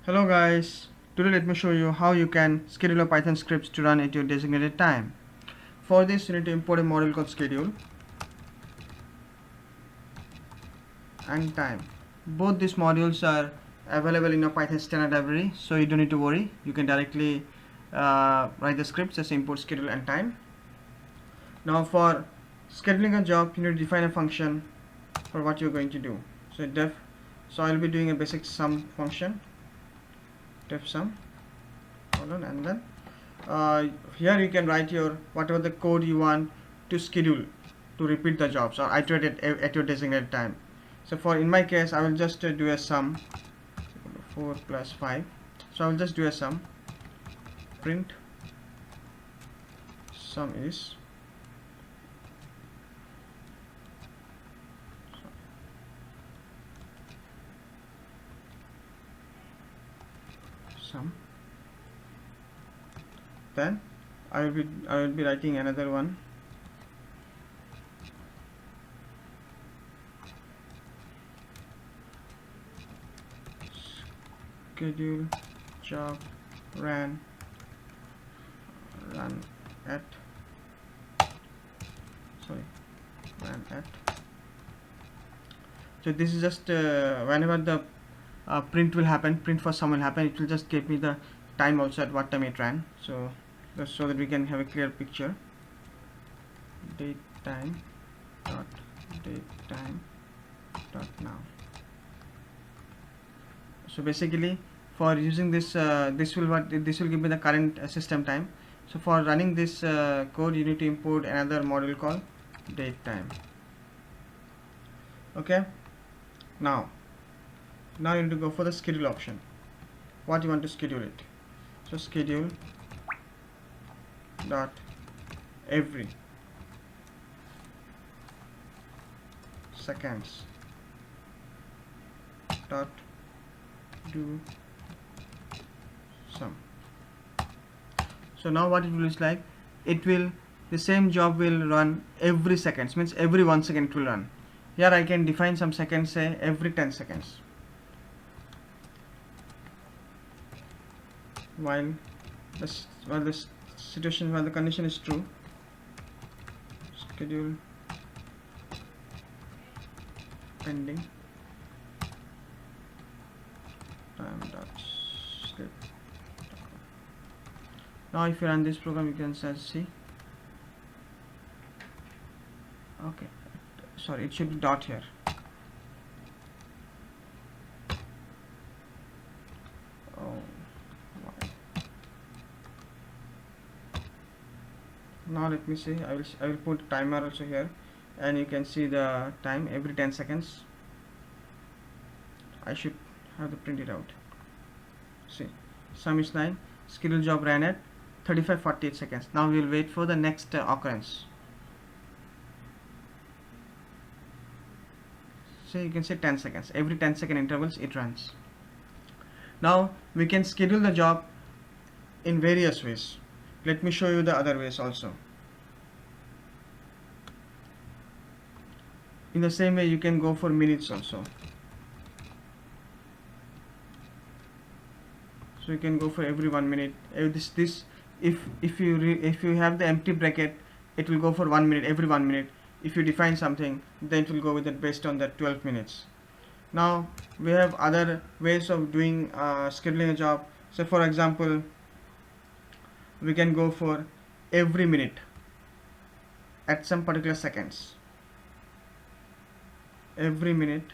Hello guys, today let me show you how you can schedule a Python scripts to run at your designated time. For this you need to import a module called schedule and time. Both these modules are available in your Python standard library, so you don't need to worry. You can directly write the scripts, just import schedule and time. Now for scheduling a job you need to define a function for what you're going to do. So I'll be doing a basic sum function, def sum, and then here you can write your whatever the code you want to schedule to repeat the jobs or iterate it at your designated time. So for in my case I will just do a sum 4 plus 5. So I will just do a sum print sum is sum. Then I will be writing another one schedule job run at run at. So this is just whenever the print will happen, print for sum will happen, it will just give me the time also at what time it ran. So just so that we can have a clear picture. Date time dot now. So basically for using this this will give me the current system time. So for running this code you need to import another module called date time. Okay, now you need to go for the schedule option. What you want to schedule it? So schedule dot every seconds dot do sum. So now what it will is like, it will, the same job will run every seconds, means every 1 second it will run. Here I can define some seconds, say every 10 seconds, while the situation, while the condition is true. Schedule pending time dot sleep. Now if you run this program you can see, okay, sorry, it should be dot here. Oh, now let me see, I will put timer also here, and you can see the time every 10 seconds. I should have to print it out. See, sum is 9, schedule job ran at 35:48 seconds. Now we will wait for the next occurrence. So you can say 10 seconds, every 10-second intervals it runs. Now we can schedule the job in various ways. Let me show you the other ways also. In the same way you can go for minutes also. So you can go for every 1 minute. If you have the empty bracket, it will go for 1 minute, every 1 minute. If you define something, then it will go with it based on that 12 minutes. Now we have other ways of doing scheduling a job. So for example, we can go for every minute at some particular seconds. Every minute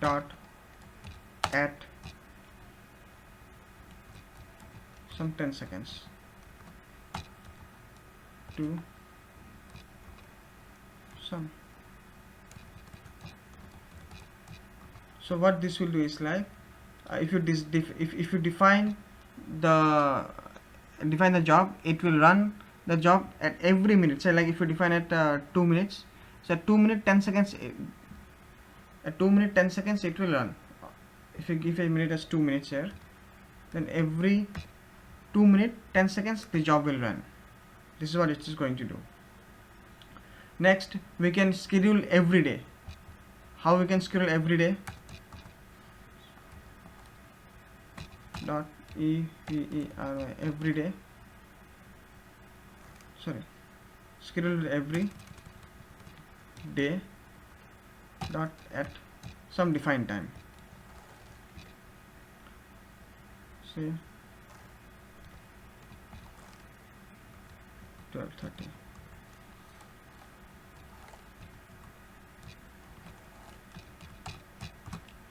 dot at some 10 seconds to sum. So what this will do is like, if you define the job, it will run the job at every minute. Say like if you define it 2 minutes, so 2 minute 10 seconds, at 2 minute 10 seconds it will run. If you give a minute as 2 minutes here, then every 2 minute 10 seconds the job will run. This is what it is going to do. Next, we can schedule every day. How we can schedule every day? Dot every every day. Sorry, schedule every day dot at some defined time. Say 12:30.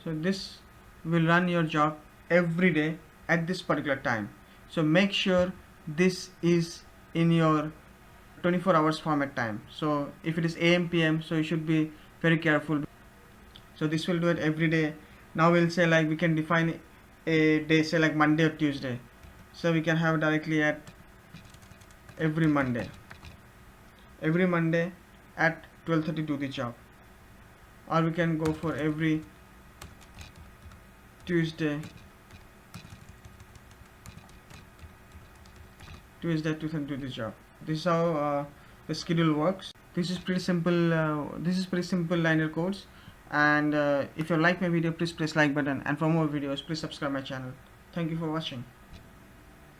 So this will run your job every day at this particular time. So make sure this is in your 24 hours format time. So if it is AM PM, so you should be very careful. So this will do it every day. Now we'll say like we can define a day, say like Monday or Tuesday. So we can have directly at every Monday. Every Monday at 12:30 do the job. Or we can go for every Tuesday 2:30 do the job. This is how the schedule works. This is pretty simple. This is pretty simple liner codes. And if you like my video, please press like button. And for more videos, please subscribe my channel. Thank you for watching.